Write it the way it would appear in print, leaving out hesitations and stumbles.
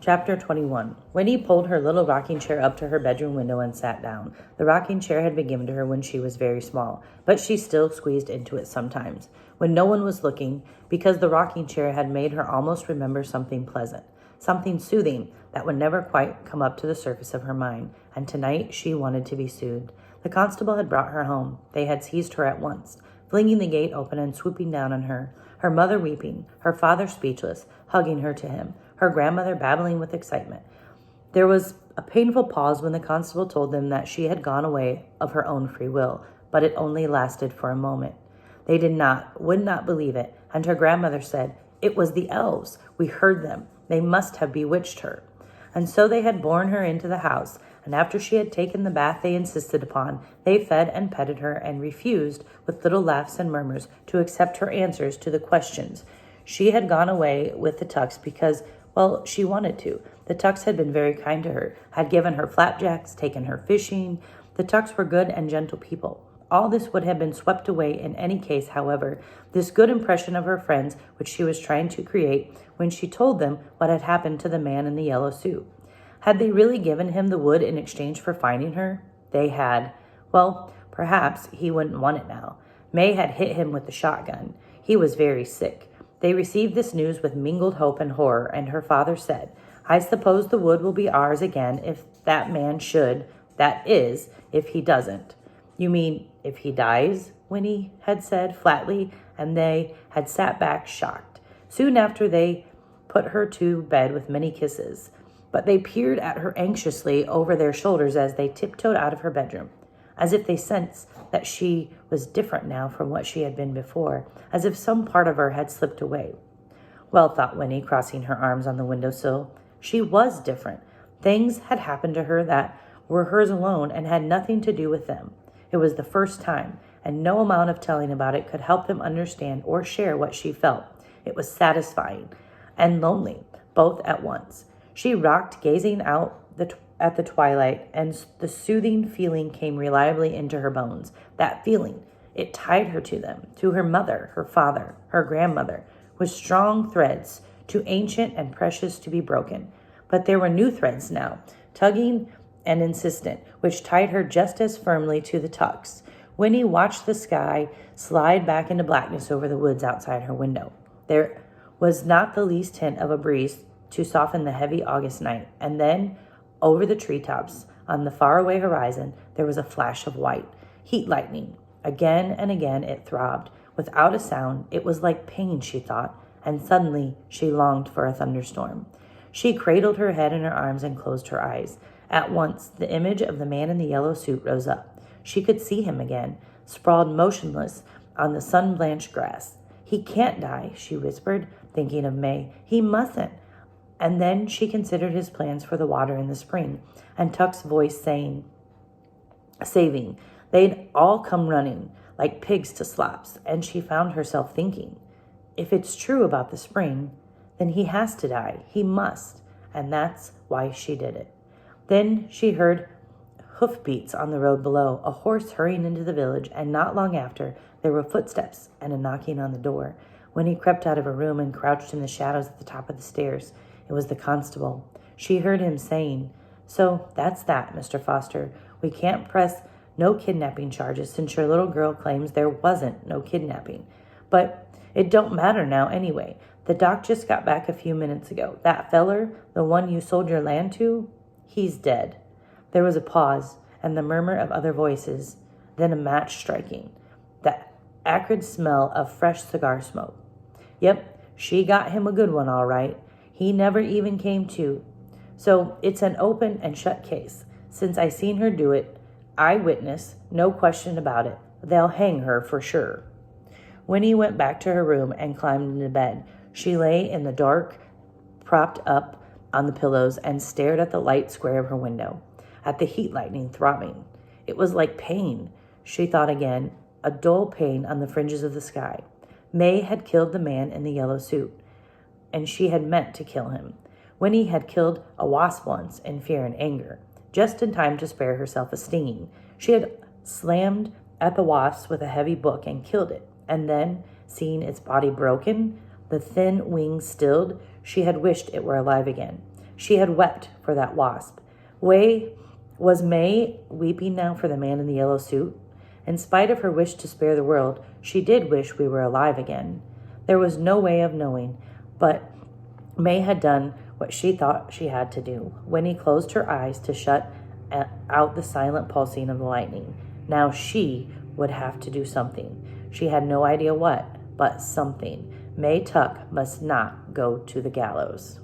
Chapter 21. Winnie pulled her little rocking chair up to her bedroom window and sat down. The rocking chair had been given to her when she was very small, but she still squeezed into it sometimes, when no one was looking, because the rocking chair had made her almost remember something pleasant, something soothing that would never quite come up to the surface of her mind, and tonight she wanted to be soothed. The constable had brought her home. They had seized her at once, flinging the gate open and swooping down on her, her mother weeping, her father speechless, hugging her to him, her grandmother babbling with excitement. There was a painful pause when the constable told them that she had gone away of her own free will, but it only lasted for a moment. They would not believe it, and her grandmother said, "It was the elves. We heard them. They must have bewitched her." And so they had borne her into the house, and after she had taken the bath they insisted upon, they fed and petted her and refused, with little laughs and murmurs, to accept her answers to the questions. She had gone away with the Tucks because, well, she wanted to. The Tucks had been very kind to her, had given her flapjacks, taken her fishing. The Tucks were good and gentle people. All this would have been swept away in any case, however, this good impression of her friends which she was trying to create when she told them what had happened to the man in the yellow suit. Had they really given him the wood in exchange for finding her? They had. Well, perhaps he wouldn't want it now. May had hit him with the shotgun. He was very sick. They received this news with mingled hope and horror, and her father said, "I suppose the wood will be ours again if that man should, that is, if he doesn't." "You mean if he dies?" Winnie had said flatly, and they had sat back shocked. Soon after they put her to bed with many kisses, but they peered at her anxiously over their shoulders as they tiptoed out of her bedroom, as if they sensed that she was different now from what she had been before, as if some part of her had slipped away. Well, thought Winnie, crossing her arms on the windowsill, she was different. Things had happened to her that were hers alone and had nothing to do with them. It was the first time, and no amount of telling about it could help them understand or share what she felt. It was satisfying and lonely, both at once. She rocked, gazing out at the twilight, and the soothing feeling came reliably into her bones. That feeling, it tied her to them, to her mother, her father, her grandmother, with strong threads, too ancient and precious to be broken. But there were new threads now, tugging and insistent, which tied her just as firmly to the Tucks. Winnie watched the sky slide back into blackness over the woods outside her window. There was not the least hint of a breeze to soften the heavy August night, and then, over the treetops, on the faraway horizon, there was a flash of white, heat lightning. Again and again it throbbed. Without a sound, it was like pain, she thought, and suddenly she longed for a thunderstorm. She cradled her head in her arms and closed her eyes. At once, the image of the man in the yellow suit rose up. She could see him again, sprawled motionless on the sun-blanched grass. "He can't die," she whispered, thinking of May. "He mustn't." And then she considered his plans for the water in the spring, and Tuck's voice saving. They'd all come running, like pigs to slops, and she found herself thinking, if it's true about the spring, then he has to die. He must, and that's why she did it. Then she heard hoofbeats on the road below, a horse hurrying into the village, and not long after, there were footsteps and a knocking on the door. Winnie crept out of her room and crouched in the shadows at the top of the stairs. It was the constable. She heard him saying, "So that's that, Mr. Foster. We can't press no kidnapping charges since your little girl claims there wasn't no kidnapping. But it don't matter now anyway. The doc just got back a few minutes ago. That feller, the one you sold your land to, he's dead." There was a pause and the murmur of other voices, then a match striking. The acrid smell of fresh cigar smoke. "Yep, she got him a good one, all right. He never even came to. So it's an open and shut case. Since I seen her do it, eyewitness, no question about it. They'll hang her for sure." Winnie went back to her room and climbed into bed. She lay in the dark, propped up on the pillows, and stared at the light square of her window, at the heat lightning throbbing. It was like pain, she thought again, a dull pain on the fringes of the sky. May had killed the man in the yellow suit, and she had meant to kill him. Winnie had killed a wasp once in fear and anger, just in time to spare herself a stinging. She had slammed at the wasp with a heavy book and killed it, and then, seeing its body broken, the thin wings stilled, she had wished it were alive again. She had wept for that wasp. Was May weeping now for the man in the yellow suit? In spite of her wish to spare the world, she did wish we were alive again. There was no way of knowing, but May had done what she thought she had to do. Winnie closed her eyes to shut out the silent pulsing of the lightning. Now she would have to do something. She had no idea what, but something. May Tuck must not go to the gallows.